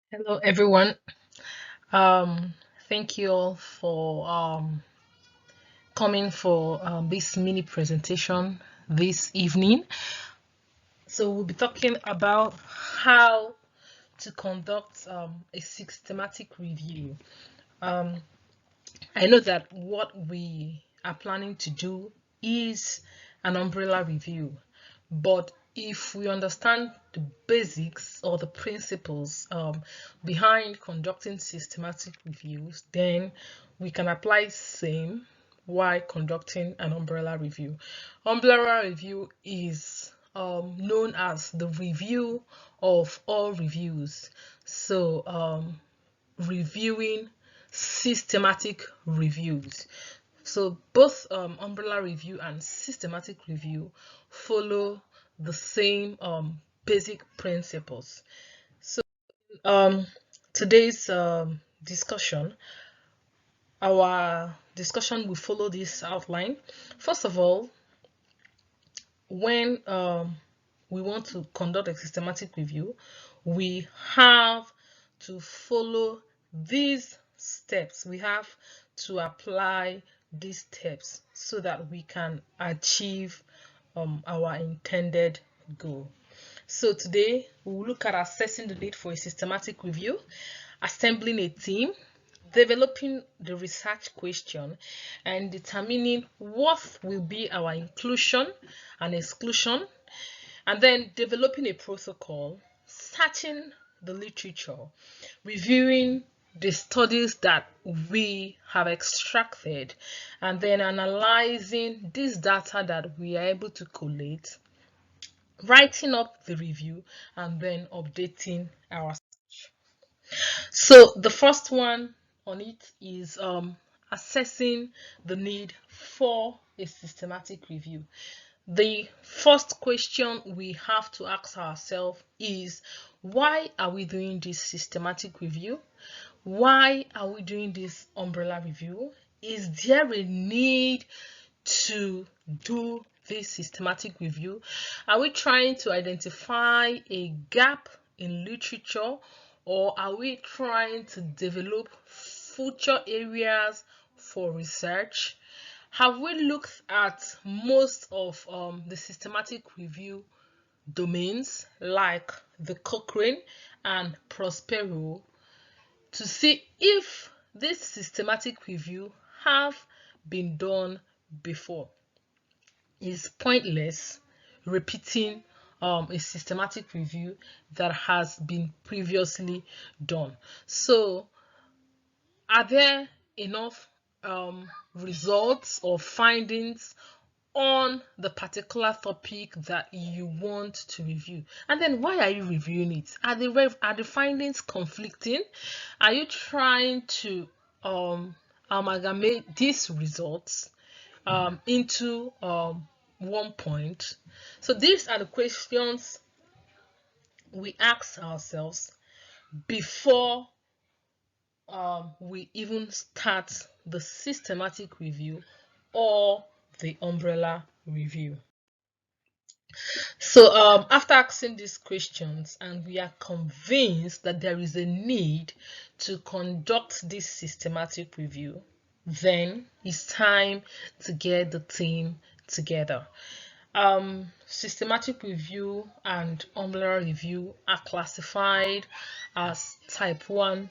Hello, everyone. Um, Thank you all for coming for this mini presentation this evening. So we'll be talking about how to conduct a systematic review. Um, I know that what we are planning to do is an umbrella review, but if we understand the basics or the principles behind conducting systematic reviews, then we can apply same while conducting an umbrella review. Umbrella review is known as the review of all reviews. So reviewing systematic reviews. So both umbrella review and systematic review follow the same basic principles. So um, today's our discussion will follow this outline. First of all, when we want to conduct a systematic review, we have to follow these steps. We have to apply these steps so that we can achieve our intended goal. So today we will look at assessing the need for a systematic review, assembling a team, developing the research question, and determining what will be our inclusion and exclusion, and then developing a protocol, searching the literature, reviewing the studies that we have extracted, and then analyzing this data that we are able to collate, writing up the review, and then updating our search. So the first one on it is assessing the need for a systematic review. The first question we have to ask ourselves is, why are we doing this systematic review? Why are we doing this umbrella review? Is there a need to do this systematic review? Are we trying to identify a gap in literature, or are we trying to develop future areas for research? Have we looked at most of the systematic review domains like the Cochrane and Prospero to see if this systematic review have been done before? It's pointless repeating a systematic review that has been previously done. So are there enough results or findings on the particular topic that you want to review? And then why are you reviewing it? Are the findings conflicting? Are you trying to amalgamate these results into one point? So these are the questions we ask ourselves before we even start the systematic review or the umbrella review. So after asking these questions and we are convinced that there is a need to conduct this systematic review, then it's time to get the team together. Systematic review and umbrella review are classified as type 1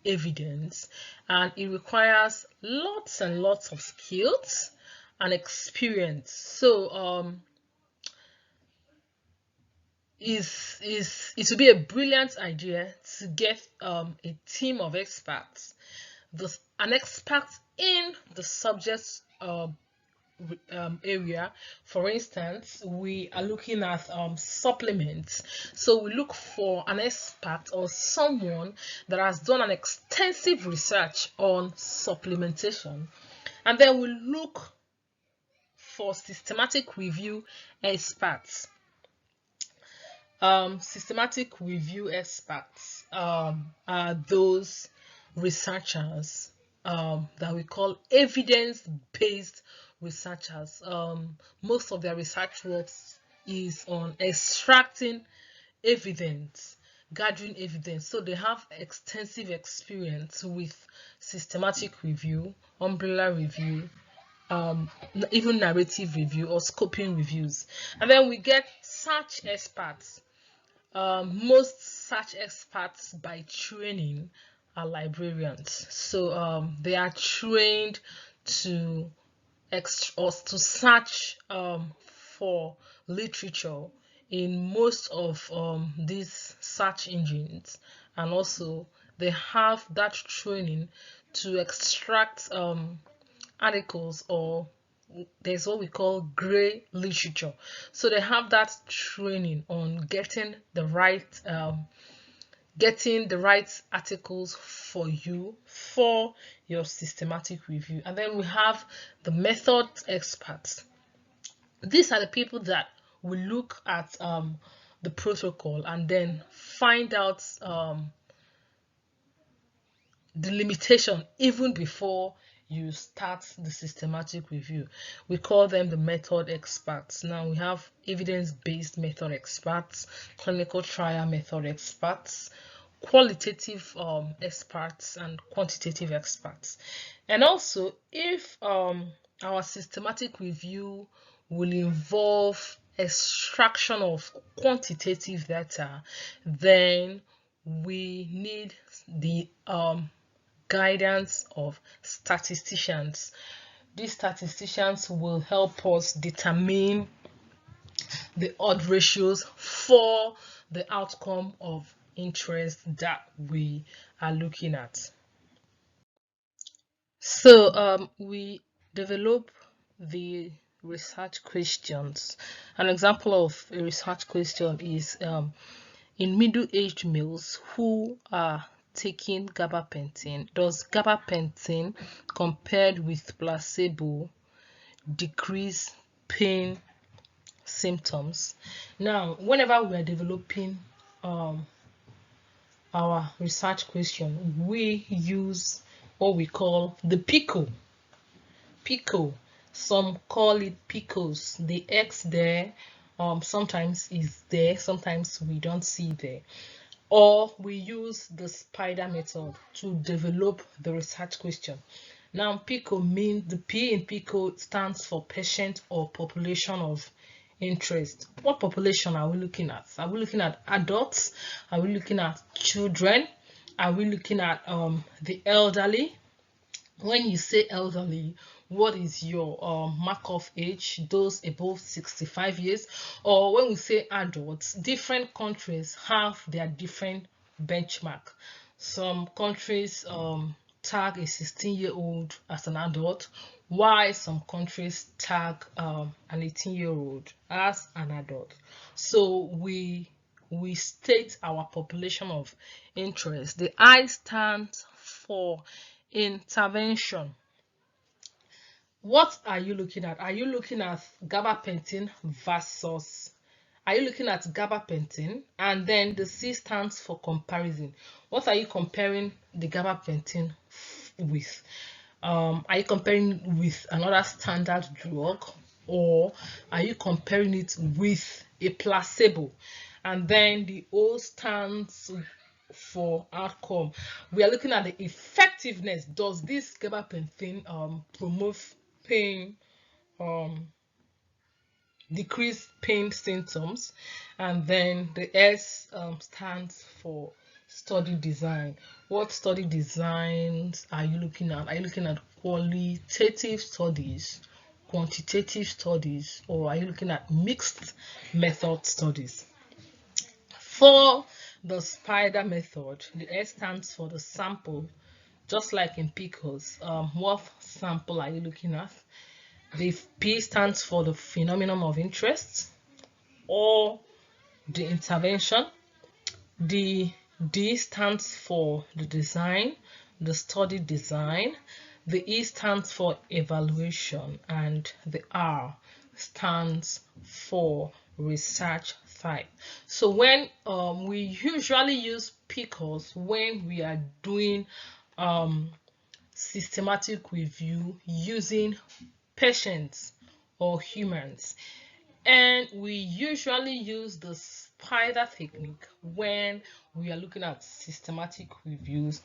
evidence, and it requires lots and lots of skills and experience. So it would be a brilliant idea to get a team of experts, an expert in the subject area. For instance, we are looking at supplements, so we look for an expert or someone that has done an extensive research on supplementation, and then we look for systematic review experts. Systematic review experts are those researchers that we call evidence-based researchers. Most of their research works is on extracting evidence gathering evidence. So they have extensive experience with systematic review, umbrella review, even narrative review or scoping reviews. And then we get search experts. Most search experts by training are librarians. So they are trained to to search for literature in most of these search engines, and also they have that training to extract articles, or there's what we call gray literature. So they have that training on getting the right articles for you for your systematic review. And then we have the method experts. These are the people that will look at the protocol and then find out the limitation even before you start the systematic review. We call them the method experts. Now we have evidence-based method experts, clinical trial method experts, qualitative experts, and quantitative experts. And also, if our systematic review will involve extraction of quantitative data, then we need the guidance of statisticians. These statisticians will help us determine the odd ratios for the outcome of interest that we are looking at. So we develop the research questions. An example of a research question is in middle-aged males who are taking gabapentin, does gabapentin compared with placebo decrease pain symptoms? Now, whenever we are developing our research question, we use what we call the PICO. Some call it PICOs. The X there sometimes is there, sometimes we don't see there. Or we use the spider method to develop the research question. Now, PICO means, the P in PICO stands for patient or population of interest. What population are we looking at? Are we looking at adults? Are we looking at children? Are we looking at the elderly? When you say elderly, what is your mark of age? Those above 65 years? Or when we say adults, different countries have their different benchmark. Some countries tag a 16-year-old as an adult, while some countries tag an 18-year-old as an adult. So we state our population of interest. The I stands for intervention. What are you looking at? Are you looking at gabapentin versus, are you looking at gabapentin? And then the C stands for comparison. What are you comparing the gabapentin with? Are you comparing with another standard drug, or are you comparing it with a placebo? And then the O stands for outcome. We are looking at the effectiveness. Does this gabapentin promote pain, decrease pain symptoms? And then the S stands for study design. What study designs are you looking at? Are you looking at qualitative studies, quantitative studies, or are you looking at mixed method studies? For the spider method, the S stands for the sample, just like in PICOs. What sample are you looking at? The P stands for the phenomenon of interest or the intervention. The D stands for the design, the study design. The E stands for evaluation, and the R stands for research type. So when we usually use PICOs when we are doing systematic review using patients or humans, and we usually use the spider technique when we are looking at systematic reviews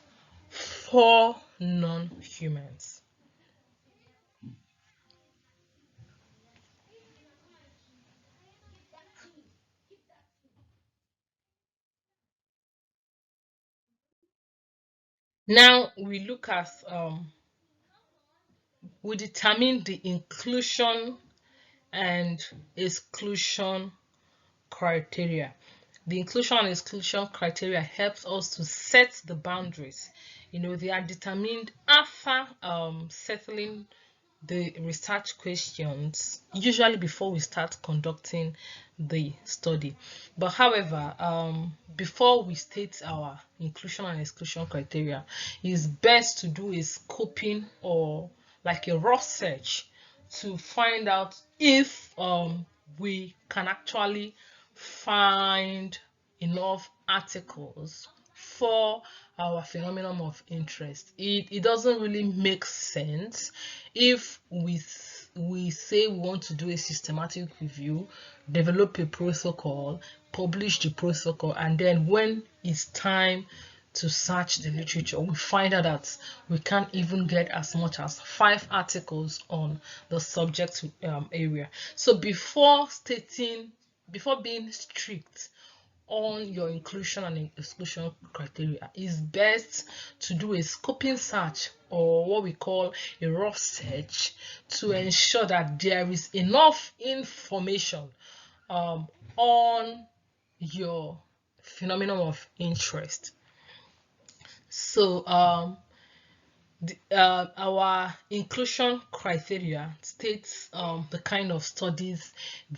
for non-humans. Now we look at we determine the inclusion and exclusion criteria. The inclusion and exclusion criteria helps us to set the boundaries. They are determined after settling the research questions, usually before we start conducting the study. But however, before we state our inclusion and exclusion criteria, it's best to do a scoping or like a raw search to find out if we can actually find enough articles for our phenomenon of interest. It doesn't really make sense if we say we want to do a systematic review, develop a protocol, publish the protocol, and then when it's time to search the literature, we find out that we can't even get as much as 5 articles on the subject area. So before being strict on your inclusion and exclusion criteria, it's best to do a scoping search, or what we call a raw search, to ensure that there is enough information on your phenomenon of interest. So our inclusion criteria states the kind of studies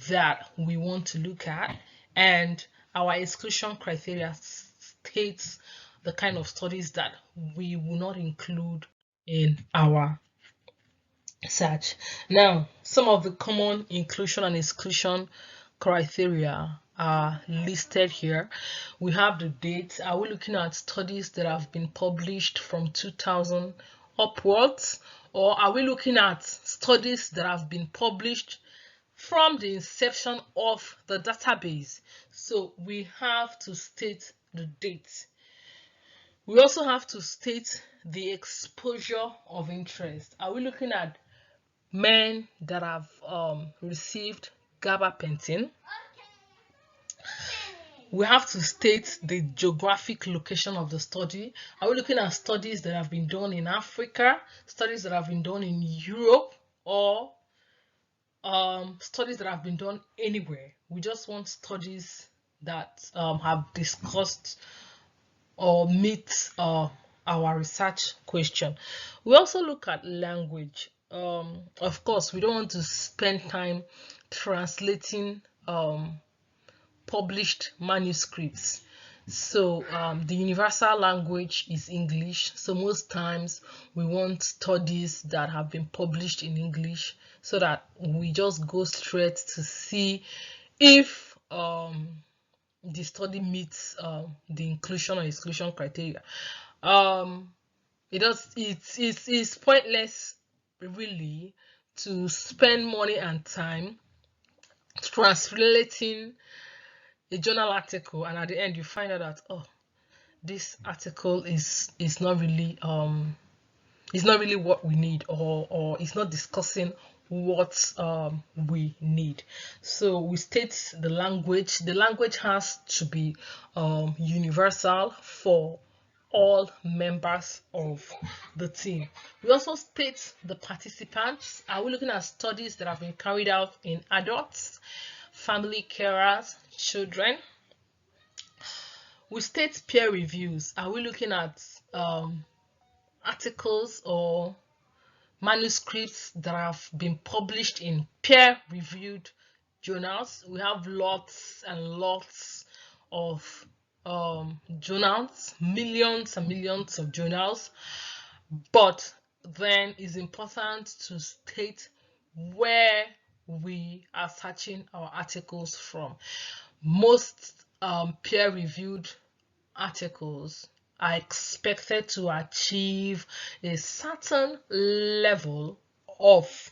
that we want to look at, and our exclusion criteria states the kind of studies that we will not include in our search. Now, some of the common inclusion and exclusion criteria are listed here. We have the dates. Are we looking at studies that have been published from 2000 upwards, or are we looking at studies that have been published from the inception of the database? So we have to state the date. We also have to state the exposure of interest. Are we looking at men that have received gabapentin? We have to state the geographic location of the study. Are we looking at studies that have been done in Africa, studies that have been done in Europe, or studies that have been done anywhere? We just want studies that have discussed or meet our research question. We also look at language. Of course, we don't want to spend time translating published manuscripts. So the universal language is English. So most times we want studies that have been published in English, so that we just go straight to see if the study meets the inclusion or exclusion criteria. It's pointless really to spend money and time translating a journal article, and at the end you find out that, oh, this article is not really what we need, or it's not discussing what we need. So we state the language. The language has to be universal for all members of the team. We also state the participants. Are we looking at studies that have been carried out in adults, family carers, children? We state peer reviews. Are we looking at articles or manuscripts that have been published in peer-reviewed journals? We have lots and lots of journals, millions and millions of journals, but then it's important to state where we are searching our articles from. Most peer-reviewed articles are expected to achieve a certain level of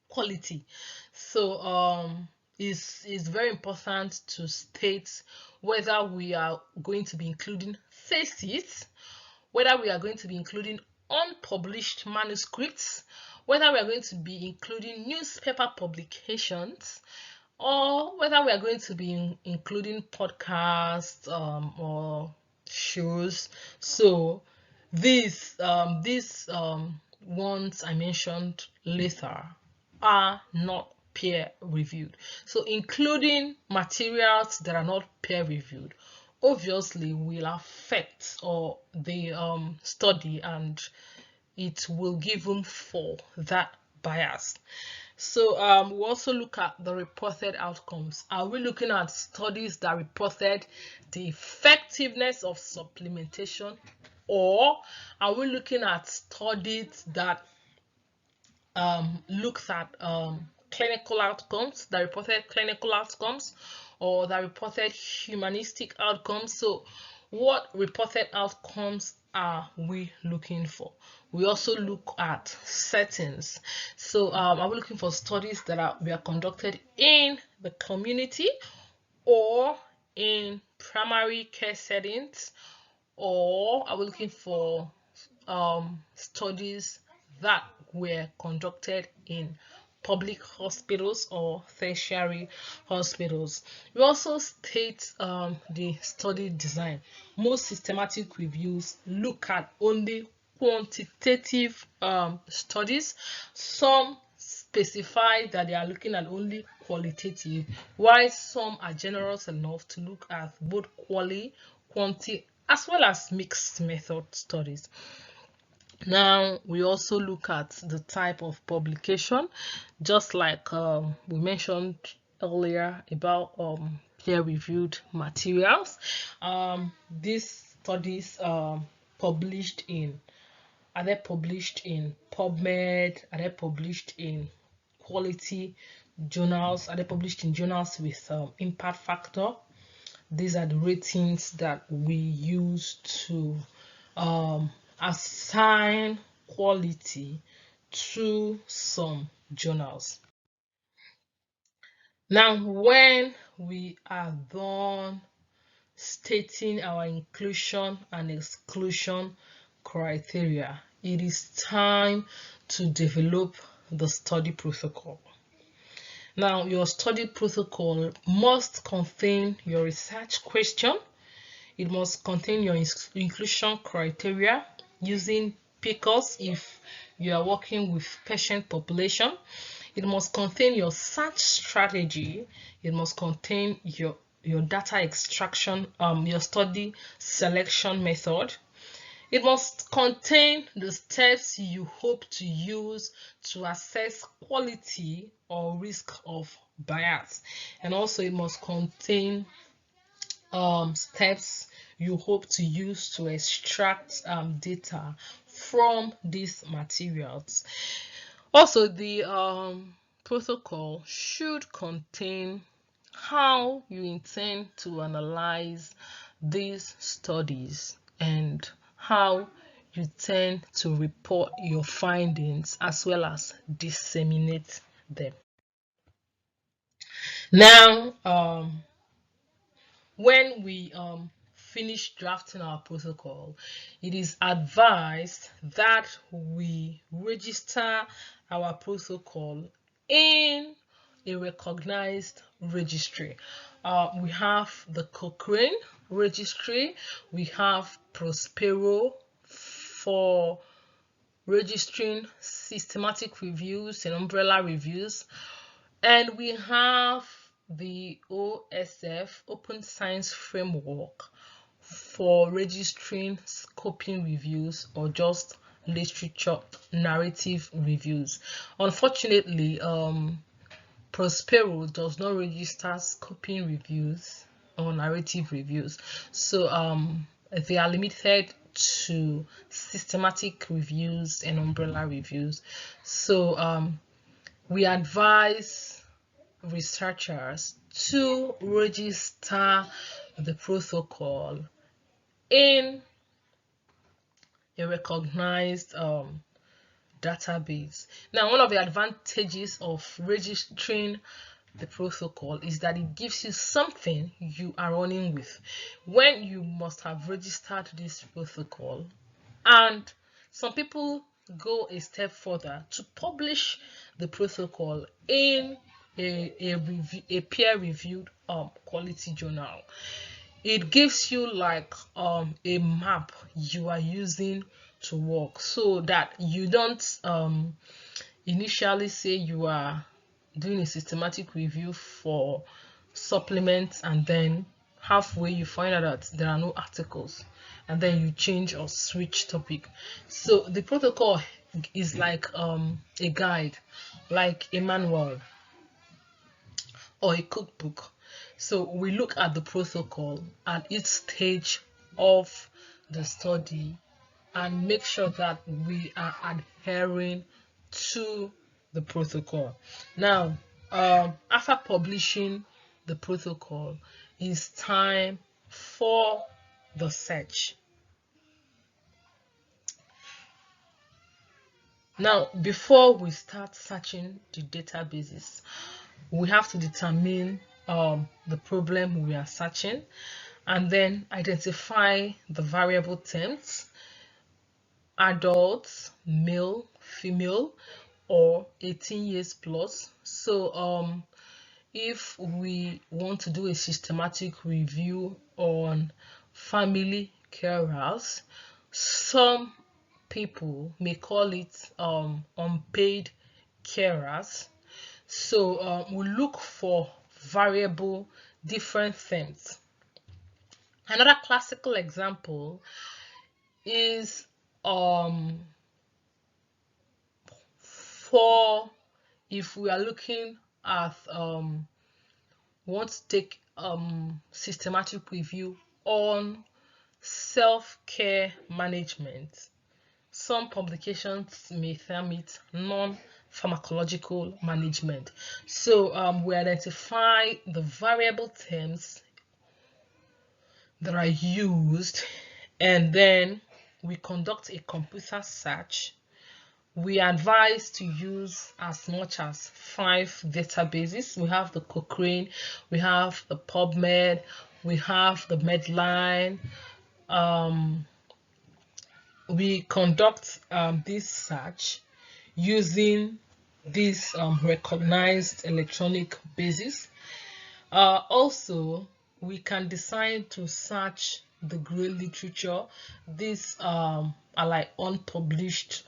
quality. So is very important to state whether we are going to be including theses, whether we are going to be including unpublished manuscripts, whether we are going to be including newspaper publications, or whether we are going to be including podcasts or shows. So these ones I mentioned later are not peer reviewed. So including materials that are not peer reviewed obviously will affect or the study, and it will give room for that bias. So we also look at the reported outcomes. Are we looking at studies that reported the effectiveness of supplementation, or are we looking at studies that looks at clinical outcomes, that reported clinical outcomes, or that reported humanistic outcomes? So what reported outcomes are we looking for? We also look at settings. So are we looking for studies that are conducted in the community or in primary care settings, or are we looking for studies that were conducted in public hospitals or tertiary hospitals? We also state the study design. Most systematic reviews look at only quantitative studies. Some specify that they are looking at only qualitative, while some are generous enough to look at both quanti, as well as mixed method studies. Now we also look at the type of publication, just like we mentioned earlier about peer-reviewed materials. These studies published in, are they published in PubMed? Are they published in quality journals? Are they published in journals with impact factor? These are the ratings that we use to assign quality to some journals. Now, when we are done stating our inclusion and exclusion criteria, it is time to develop the study protocol. Now, your study protocol must contain your research question. It must contain your inclusion criteria using PCOS if you are working with patient population. It must contain your search strategy. It must contain your data extraction, your study selection method. It must contain the steps you hope to use to assess quality or risk of bias. And also it must contain steps you hope to use to extract data from these materials. Also, the protocol should contain how you intend to analyze these studies and how you tend to report your findings as well as disseminate them. Now, when we finish drafting our protocol, it is advised that we register our protocol in a recognized registry. We have the Cochrane registry, we have Prospero for registering systematic reviews and umbrella reviews, and we have the OSF, Open Science Framework, for registering scoping reviews or just literature narrative reviews. Unfortunately, Prospero does not register scoping reviews or narrative reviews, so they are limited to systematic reviews and umbrella reviews. So we advise researchers to register the protocol in a recognized database. Now, one of the advantages of registering the protocol is that it gives you something you are running with when you must have registered this protocol. And some people go a step further to publish the protocol in a peer-reviewed quality journal. It gives you like a map you are using to work, so that you don't initially say you are doing a systematic review for supplements and then halfway you find out that there are no articles and then you change or switch topic. So the protocol is like a guide, like a manual or a cookbook. So we look at the protocol at each stage of the study and make sure that we are adhering to the protocol. Now, after publishing the protocol, it's time for the search. Now, before we start searching the databases, we have to determine the problem we are searching and then identify the variable terms: adults, male, female, or 18 years plus. So if we want to do a systematic review on family carers, some people may call it unpaid carers. So we look for variable different themes. Another classical example is for if we are looking at want to take systematic review on self-care management. Some publications may term it non-pharmacological management. So we identify the variable terms that are used and then we conduct a computer search. We advise to use as much as 5 databases. We have the Cochrane, we have the PubMed, we have the Medline. We conduct this search using this recognized electronic basis. Also, we can decide to search the gray literature. These are like unpublished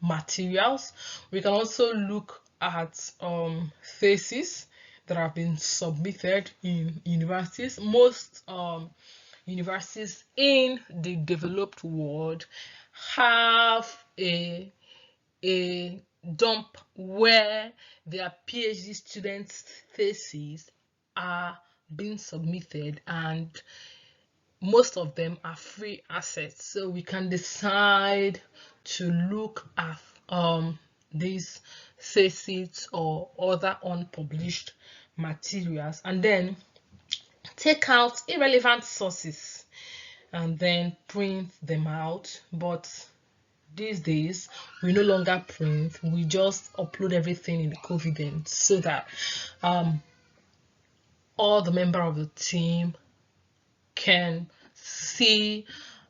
materials. We can also look at theses that have been submitted in universities. Most universities in the developed world have a dump where their PhD students' theses are being submitted, and most of them are free access. So we can decide to look at these theses or other unpublished materials and then take out irrelevant sources and then print them out. But these days we no longer print, we just upload everything in the Covidence so that all the members of the team can see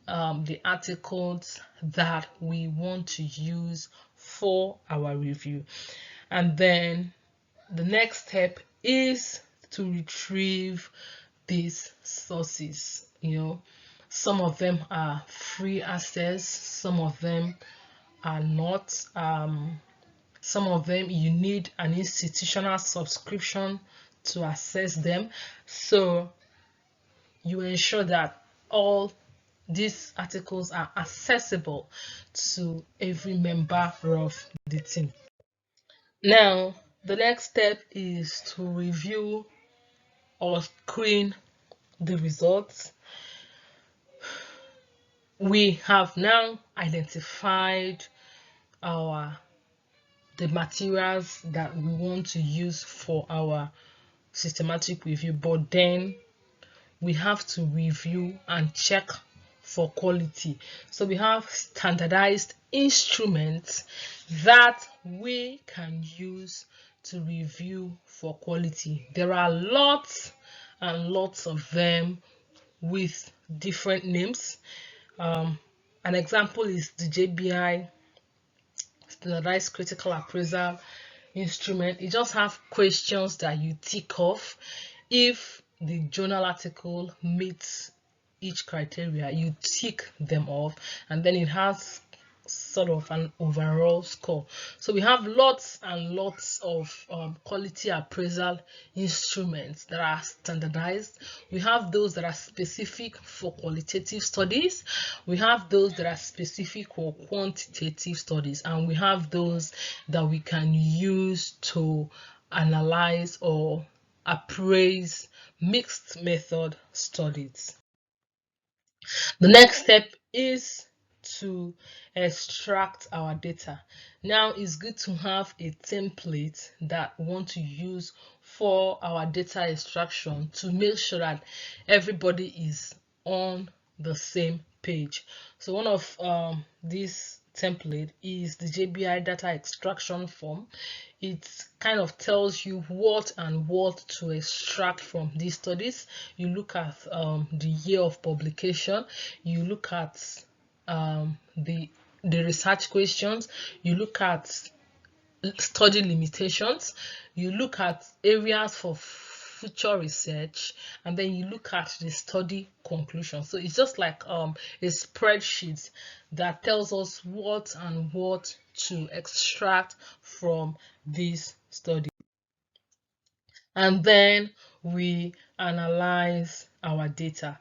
the articles that we want to use for our review. And then the next step is to retrieve these sources. Some of them are free access, some of them are not. Some of them you need an institutional subscription to access them. So you ensure that all these articles are accessible to every member of the team. Now, the next step is to review or screen the results. We have now identified the materials that we want to use for our systematic review, but then we have to review and check for quality. So we have standardized instruments that we can use to review for quality. There are lots and lots of them with different names. An example is the JBI, Standardized Critical Appraisal Instrument. It just have questions that you tick off. If the journal article meets each criteria, you tick them off, and then it has sort of an overall score. So we have lots and lots of quality appraisal instruments that are standardized. We have those that are specific for qualitative studies, we have those that are specific for quantitative studies, and we have those that we can use to analyze or appraise mixed method studies. The next step is to extract our data. Now it's good to have a template that we want to use for our data extraction to make sure that everybody is on the same page. So one of these template is the JBI data extraction form. It kind of tells you what and what to extract from these studies. You look at the year of publication, you look at the research questions, you look at study limitations, you look at areas for future research, and then you look at the study conclusion. So it's just like a spreadsheet that tells us what and what to extract from this study. And then we analyze our data.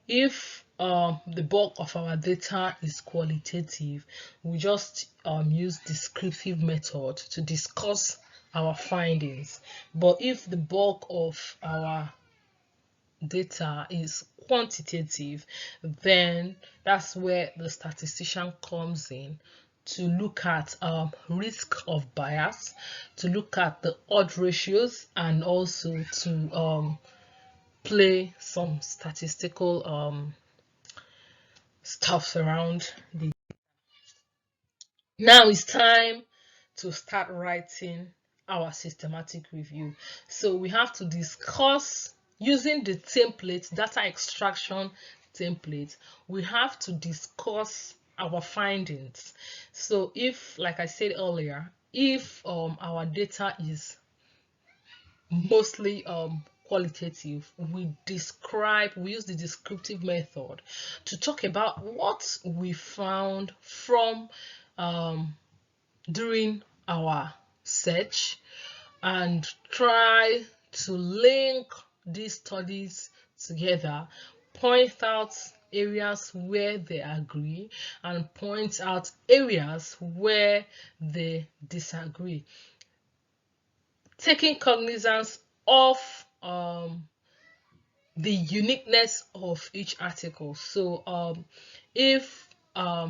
If the bulk of our data is qualitative, we just use descriptive method to discuss our findings. But if the bulk of our data is quantitative, then that's where the statistician comes in to look at risk of bias, to look at the odd ratios, and also to play some statistical stuff around the. Now it's time to start writing our systematic review. So we have to discuss using the template, data extraction template. We have to discuss our findings. So if, like I said earlier, if our data is mostly qualitative, we use the descriptive method to talk about what we found from during our search, and try to link these studies together, point out areas where they agree, and point out areas where they disagree, taking cognizance of the uniqueness of each article. So if a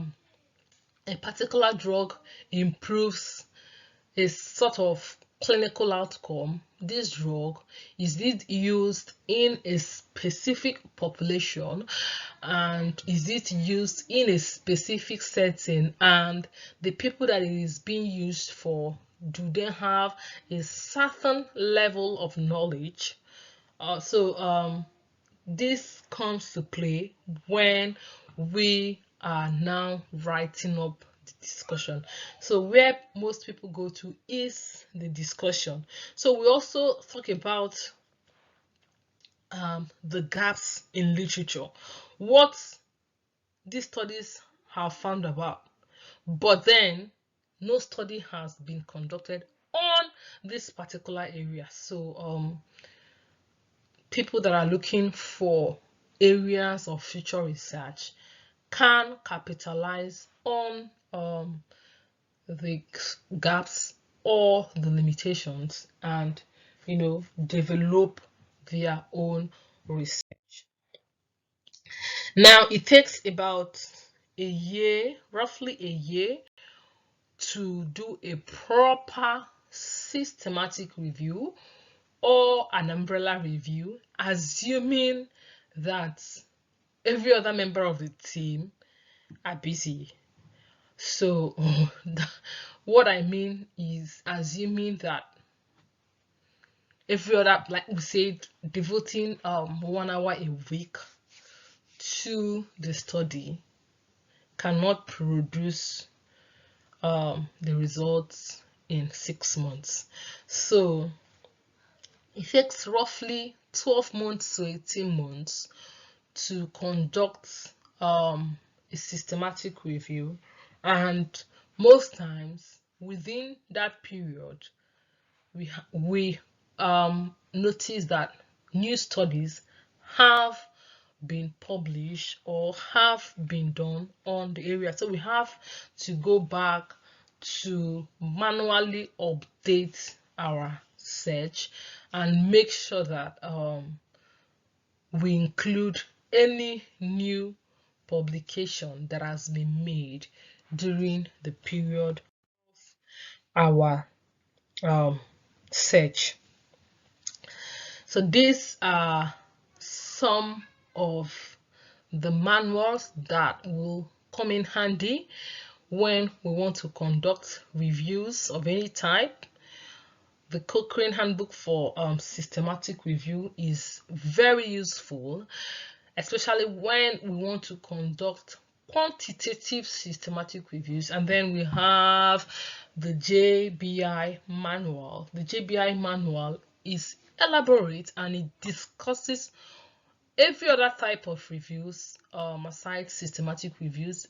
particular drug improves a sort of clinical outcome, this drug is it used in a specific population, and is it used in a specific setting, and the people that it is being used for, do they have a certain level of knowledge? So this comes to play when we are now writing up the discussion. So where most people go to is the discussion. So we also talk about the gaps in literature, what these studies have found about, but then no study has been conducted on this particular area. So people that are looking for areas of future research can capitalize on the gaps or the limitations, and develop their own research. Now it takes about a year, roughly a year, to do a proper systematic review or an umbrella review, assuming that every other member of the team are busy. So what I mean is assuming that every other, like we said, devoting 1 hour a week to the study cannot produce the results in 6 months. So it takes roughly 12 months to 18 months to conduct a systematic review, and most times within that period we notice that new studies have been published or have been done on the area. So we have to go back to manually update our search and make sure that we include any new publication that has been made during the period of our search. So these are some of the manuals that will come in handy when we want to conduct reviews of any type. The Cochrane Handbook for Systematic Review is very useful, especially when we want to conduct quantitative systematic reviews. And then we have the JBI manual. The JBI manual is elaborate and it discusses every other type of reviews aside systematic reviews.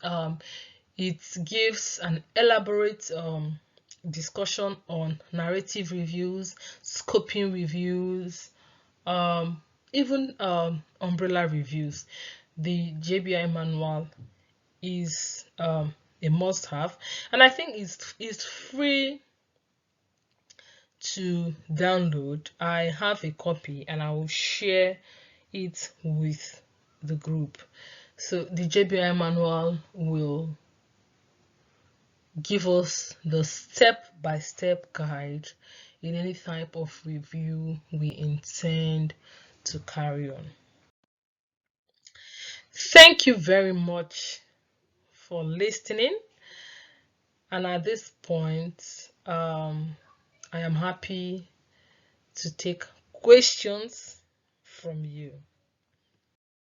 It gives an elaborate discussion on narrative reviews, scoping reviews, even umbrella reviews. The JBI manual is a must-have, and I think it's free to download. I have a copy and I will share it with the group. So the JBI manual will give us the step-by-step guide in any type of review we intend to carry on. Thank you very much for listening, and at this point I am happy to take questions from you.